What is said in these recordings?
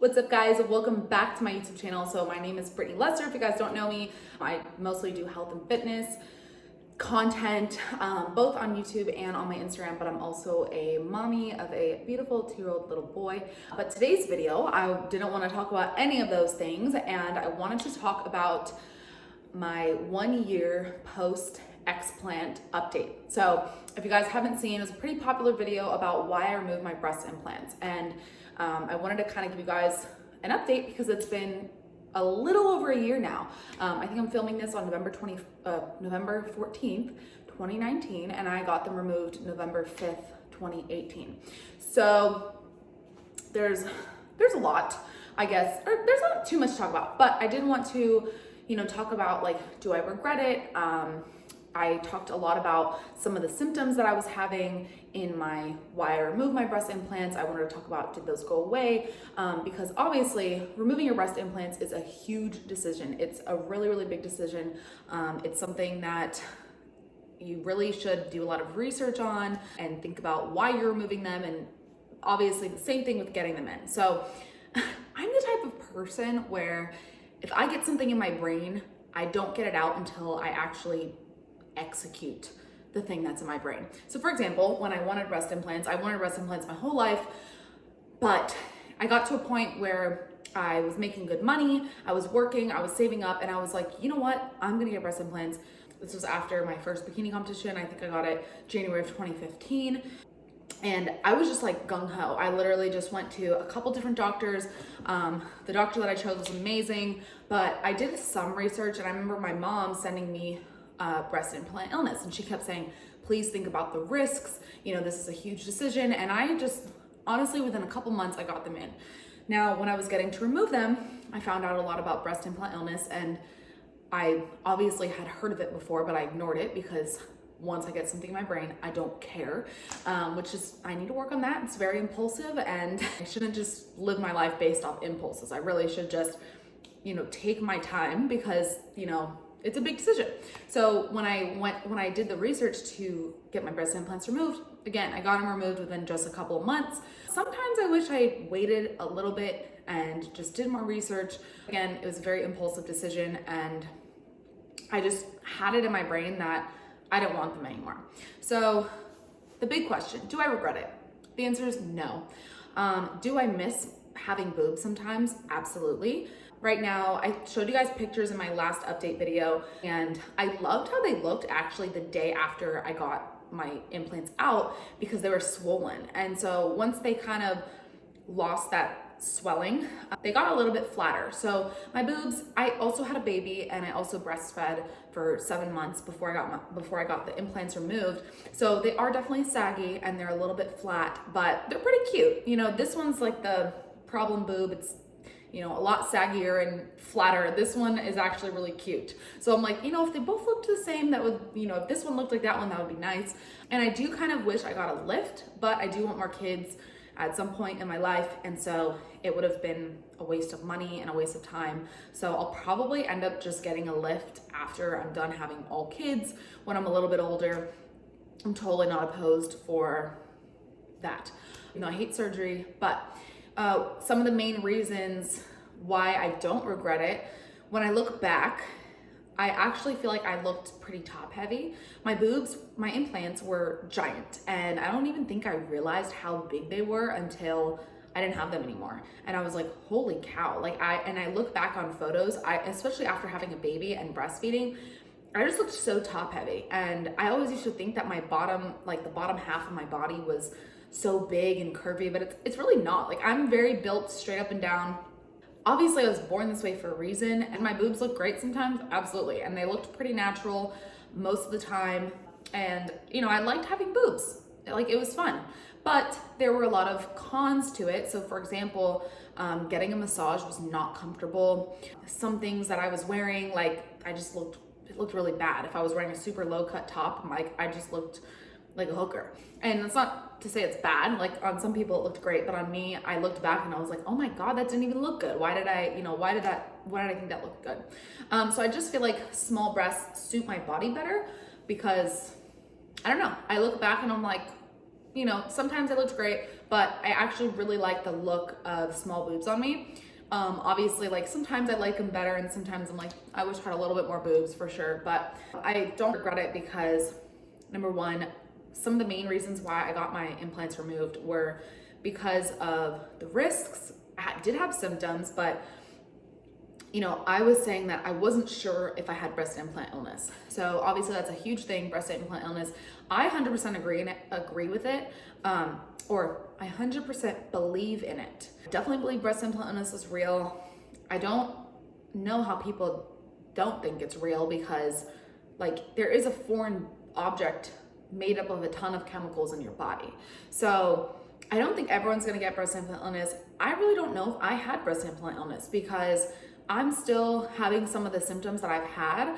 What's up, guys? Welcome back to my YouTube channel. So my name is Brittany Lester. If you guys don't know me, I mostly do health and fitness content, both on YouTube and on my Instagram, but I'm also a mommy of a beautiful 2-year-old little boy. But today's video, I didn't want to talk about any of those things, and I wanted to talk about my 1 year post explant update. So if you guys haven't seen, it was a pretty popular video about why I removed my breast implants, and I wanted to kind of give you guys an update because it's been a little over a year now. I think I'm filming this on November 14th, 2019, and I got them removed November 5th, 2018. So there's a lot, I guess, or there's not too much to talk about, but I did want to, talk about, like, do I regret it? I talked a lot about some of the symptoms that I was having in why I removed my breast implants. I wanted to talk about, did those go away? Because obviously removing your breast implants is a huge decision. It's a really, really big decision. It's something that you really should do a lot of research on and think about why you're removing them. And obviously the same thing with getting them in. So I'm the type of person where if I get something in my brain, I don't get it out until I actually execute the thing that's in my brain. So for example, when I wanted breast implants, I wanted breast implants my whole life, but I got to a point where I was making good money, I was working, I was saving up, and I was like, you know what, I'm gonna get breast implants. This was after my first bikini competition. I think I got it January of 2015. And I was just like gung-ho. I literally just went to a couple different doctors. The doctor that I chose was amazing, but I did some research, and I remember my mom sending me breast implant illness, and she kept saying, please think about the risks, this is a huge decision. And I just, honestly, within a couple months, I got them in. Now, when I was getting to remove them, I found out a lot about breast implant illness, and I obviously had heard of it before, but I ignored it because once I get something in my brain, I don't care, which is, I need to work on that. It's very impulsive, and I shouldn't just live my life based off impulses. I really should just, take my time because, it's a big decision. So when I did the research to get my breast implants removed, again, I got them removed within just a couple of months. Sometimes I wish I waited a little bit and just did more research. Again, it was a very impulsive decision, and I just had it in my brain that I don't want them anymore. So the big question, do I regret it? The answer is no. Do I miss having boobs sometimes? Absolutely. Right now, I showed you guys pictures in my last update video, and I loved how they looked actually the day after I got my implants out because they were swollen. And so once they kind of lost that swelling, they got a little bit flatter. So my boobs, I also had a baby, and I also breastfed for 7 months before I got the implants removed. So they are definitely saggy and they're a little bit flat, but they're pretty cute. This one's like the problem boob. It's a lot saggier and flatter. This one is actually really cute. So I'm like, if they both looked the same, that would, if this one looked like that one, that would be nice. And I do kind of wish I got a lift, but I do want more kids at some point in my life. And so it would have been a waste of money and a waste of time. So I'll probably end up just getting a lift after I'm done having all kids when I'm a little bit older. I'm totally not opposed for that. I hate surgery, but some of the main reasons why I don't regret it, when I look back, I actually feel like I looked pretty top heavy. My boobs, my implants were giant, and I don't even think I realized how big they were until I didn't have them anymore. And I was like, holy cow. I look back on photos, especially after having a baby and breastfeeding, I just looked so top heavy. And I always used to think that my bottom, like the bottom half of my body was so big and curvy, but it's really not. Like, I'm very built straight up and down. Obviously I was born this way for a reason, and my boobs look great sometimes, absolutely. And they looked pretty natural most of the time. And I liked having boobs. Like, it was fun, but there were a lot of cons to it. So for example, getting a massage was not comfortable. Some things that I was wearing, like, it looked really bad. If I was wearing a super low cut top, I just looked like a hooker. And it's not to say it's bad. Like, on some people it looked great, but on me, I looked back and I was like, oh my God, that didn't even look good. Why did I think that looked good? So I just feel like small breasts suit my body better because, I don't know, I look back and I'm like, sometimes it looked great, but I actually really like the look of small boobs on me. Obviously, like sometimes I like them better and sometimes I'm like, I wish I had a little bit more boobs for sure, but I don't regret it because number one, some of the main reasons why I got my implants removed were because of the risks. I did have symptoms, but you know, I was saying that I wasn't sure if I had breast implant illness. So obviously that's a huge thing, breast implant illness. I 100% agree with it, or I 100% believe in it. Definitely believe breast implant illness is real. I don't know how people don't think it's real because like there is a foreign object made up of a ton of chemicals in your body. So I don't think everyone's gonna get breast implant illness. I really don't know if I had breast implant illness because I'm still having some of the symptoms that I've had.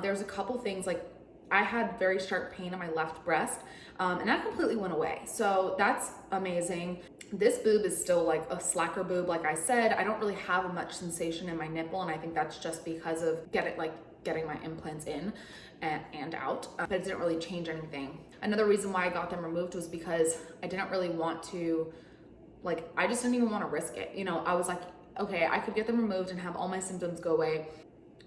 There's a couple things, like I had very sharp pain in my left breast, and that completely went away. So that's amazing. This boob is still like a slacker boob. Like I said, I don't really have much sensation in my nipple, and I think that's just because of getting my implants in and out, but it didn't really change anything. Another reason why I got them removed was because I didn't really want to, like, I just didn't even want to risk it. You know, I was like, okay, I could get them removed and have all my symptoms go away,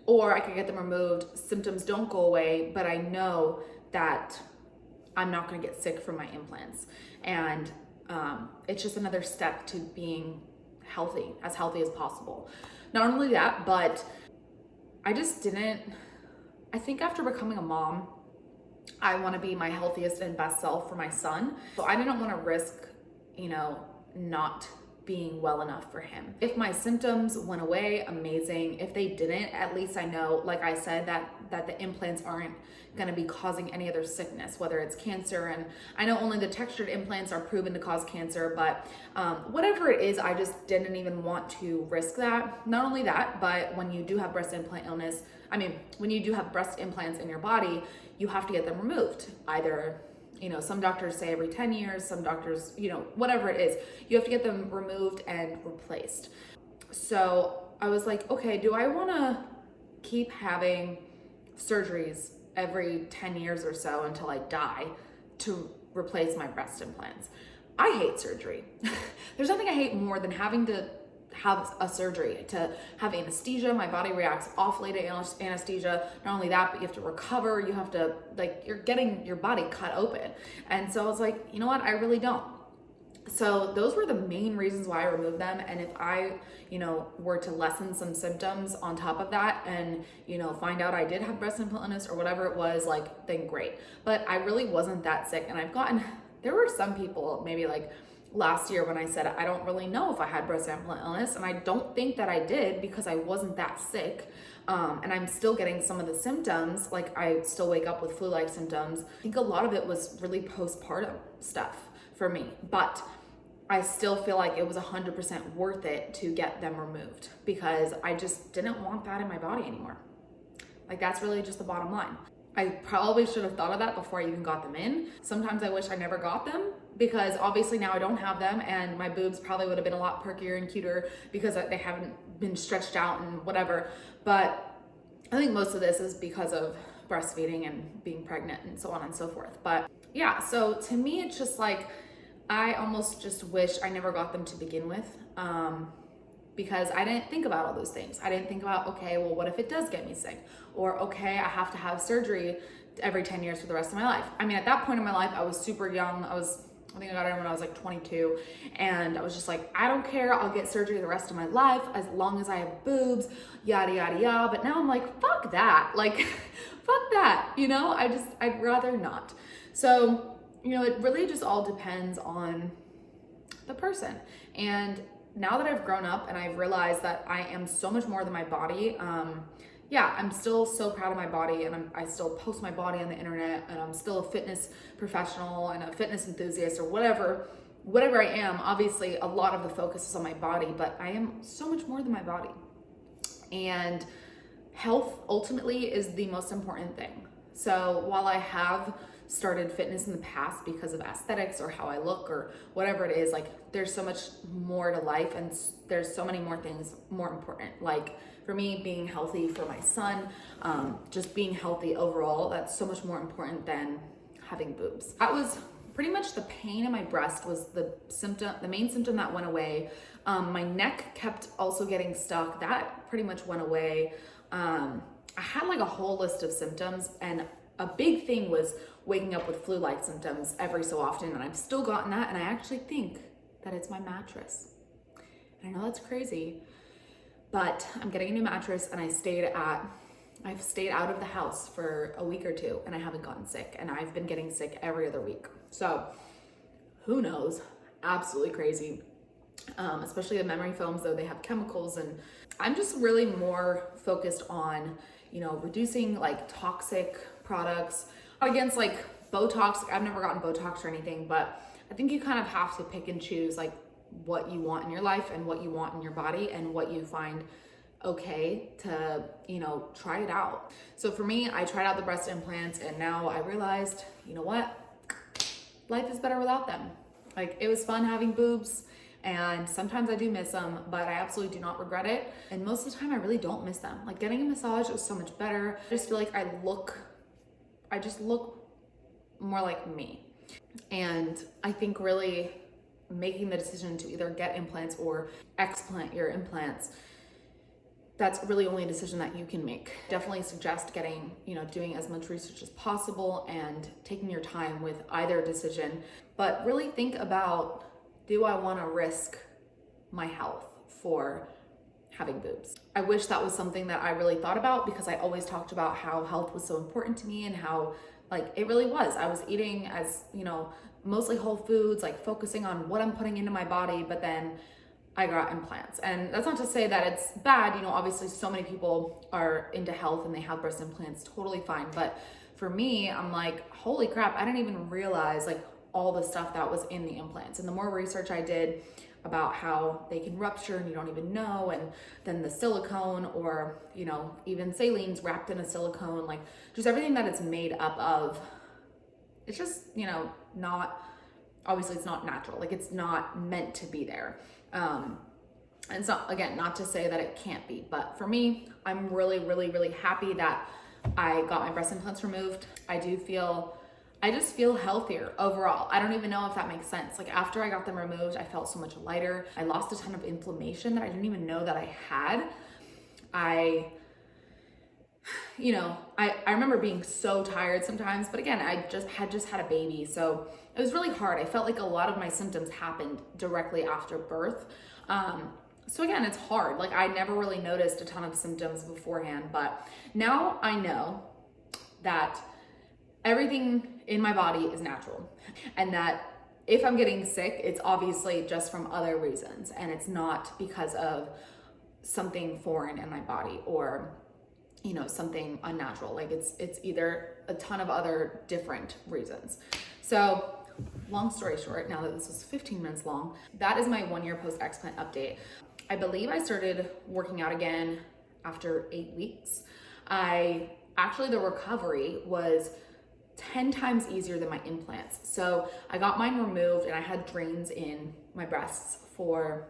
or I could get them removed, symptoms don't go away, but I know that I'm not gonna get sick from my implants. And it's just another step to being healthy as possible. Not only that, but I think after becoming a mom, I wanna be my healthiest and best self for my son. So I didn't wanna risk, you know, not being well enough for him. If my symptoms went away, amazing. If they didn't, at least I know, like I said, that the implants aren't gonna be causing any other sickness, whether it's cancer. And I know only the textured implants are proven to cause cancer, but whatever it is, I just didn't even want to risk that. Not only that, but when you do have breast implant illness, when you do have breast implants in your body, you have to get them removed. Either, you know, some doctors say every 10 years, some doctors, you know, whatever it is, you have to get them removed and replaced. So I was like, okay, do I wanna keep having surgeries every 10 years or so until I die to replace my breast implants? I hate surgery. There's nothing I hate more than having to have a surgery, to have anesthesia. My body reacts awfully to anesthesia. Not only that, but you have to recover. You have to, like, you're getting your body cut open. And so I was like, you know what? I really don't. So those were the main reasons why I removed them. And if I, you know, were to lessen some symptoms on top of that and, you know, find out I did have breast implant illness or whatever it was, like, then great. But I really wasn't that sick. And there were some people, maybe like last year when I said, I don't really know if I had breast implant illness, and I don't think that I did because I wasn't that sick. And I'm still getting some of the symptoms, like I still wake up with flu-like symptoms. I think a lot of it was really postpartum stuff for me, but I still feel like it was 100% worth it to get them removed because I just didn't want that in my body anymore. Like, that's really just the bottom line. I probably should have thought of that before I even got them in. Sometimes I wish I never got them because obviously now I don't have them and my boobs probably would have been a lot perkier and cuter because they haven't been stretched out and whatever. But I think most of this is because of breastfeeding and being pregnant and so on and so forth. But yeah, so to me, it's just like, I almost just wish I never got them to begin with. Because I didn't think about all those things. I didn't think about, okay, well, what if it does get me sick? Or, okay, I have to have surgery every 10 years for the rest of my life. I mean, at that point in my life, I was super young. I think I got it when I was like 22. And I was just like, I don't care. I'll get surgery the rest of my life as long as I have boobs, yada, yada, yada. But now I'm like, fuck that. Like, fuck that. You know, I'd rather not. So, you know, it really just all depends on the person. And now that I've grown up and I've realized that I am so much more than my body, yeah, I'm still so proud of my body and I still post my body on the internet and I'm still a fitness professional and a fitness enthusiast or whatever I am. Obviously, a lot of the focus is on my body, but I am so much more than my body. And health ultimately is the most important thing. So while I have started fitness in the past because of aesthetics or how I look or whatever it is, like there's so much more to life and there's so many more things more important. Like for me, being healthy for my son, just being healthy overall, that's so much more important than having boobs. That was pretty much the pain in my breast was the main symptom that went away. My neck kept also getting stuck. That pretty much went away. I had like a whole list of symptoms, and a big thing was waking up with flu-like symptoms every so often, and I've still gotten that, and I actually think that it's my mattress. And I know that's crazy, but I'm getting a new mattress, and I've stayed out of the house for a week or two, and I haven't gotten sick, and I've been getting sick every other week. So who knows? Absolutely crazy. Especially the memory foams, though, they have chemicals, and I'm just really more focused on, reducing like toxic products. Against like Botox, I've never gotten Botox or anything, but I think you kind of have to pick and choose like what you want in your life and what you want in your body and what you find okay to, try it out. So for me, I tried out the breast implants, and now I realized, you know what? Life is better without them. Like, it was fun having boobs, and sometimes I do miss them, but I absolutely do not regret it. And most of the time I really don't miss them. Like, getting a massage was so much better. I just feel like I just look more like me. And I think really making the decision to either get implants or explant your implants, that's really only a decision that you can make. Definitely suggest getting, doing as much research as possible and taking your time with either decision. But really think about, do I want to risk my health for having boobs? I wish that was something that I really thought about, because I always talked about how health was so important to me, and how like it really was. I was eating as, mostly whole foods, like focusing on what I'm putting into my body, but then I got implants. And that's not to say that it's bad. Obviously so many people are into health and they have breast implants, totally fine. But for me, I'm like, holy crap, I didn't even realize like all the stuff that was in the implants. And the more research I did about how they can rupture and you don't even know, and then the silicone, or, even salines wrapped in a silicone, like just everything that it's made up of, it's just, not, obviously it's not natural. Like, it's not meant to be there. And so again, not to say that it can't be, but for me, I'm really, really, really happy that I got my breast implants removed. I just feel healthier overall. I don't even know if that makes sense. Like, after I got them removed, I felt so much lighter. I lost a ton of inflammation that I didn't even know that I had. I remember being so tired sometimes, but again, I just had a baby. So it was really hard. I felt like a lot of my symptoms happened directly after birth. So again, it's hard. Like, I never really noticed a ton of symptoms beforehand, but now I know that everything in my body is natural, and that if I'm getting sick, it's obviously just from other reasons, and it's not because of something foreign in my body or, something unnatural. Like, it's either a ton of other different reasons. So long story short, now that this was 15 minutes long, that is my 1-year post-explant update. I believe I started working out again after 8 weeks. The recovery was 10 times easier than my implants. So I got mine removed, and I had drains in my breasts for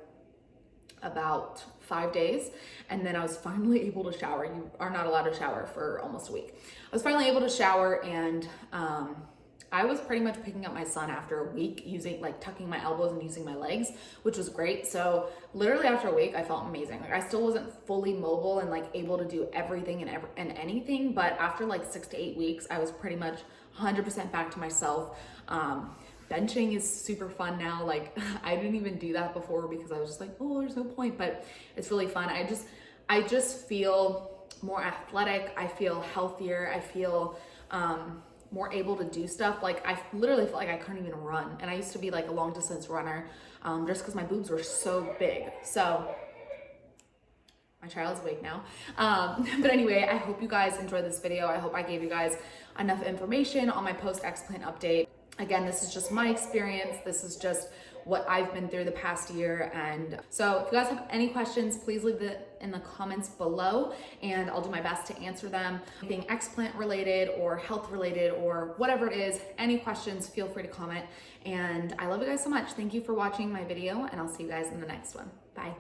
about 5 days, and then I was finally able to shower. You are not allowed to shower for almost a week. I was finally able to shower, and I was pretty much picking up my son after a week, tucking my elbows and using my legs, which was great. So literally after a week, I felt amazing. Like, I still wasn't fully mobile and like able to do everything and anything, but after like 6 to 8 weeks, I was pretty much 100% back to myself. Benching is super fun now. Like, I didn't even do that before because I was just like, oh, there's no point, but it's really fun. I just feel more athletic. I feel healthier. I feel, more able to do stuff. Like, I literally felt like I couldn't even run. And I used to be like a long distance runner, just because my boobs were so big. So my child's awake now. But anyway, I hope you guys enjoyed this video. I hope I gave you guys enough information on my post-explant update. Again, this is just my experience. This is just what I've been through the past year. And so if you guys have any questions, please leave it in the comments below, and I'll do my best to answer them. Being explant related or health related or whatever it is, any questions, feel free to comment. And I love you guys so much. Thank you for watching my video, and I'll see you guys in the next one. Bye.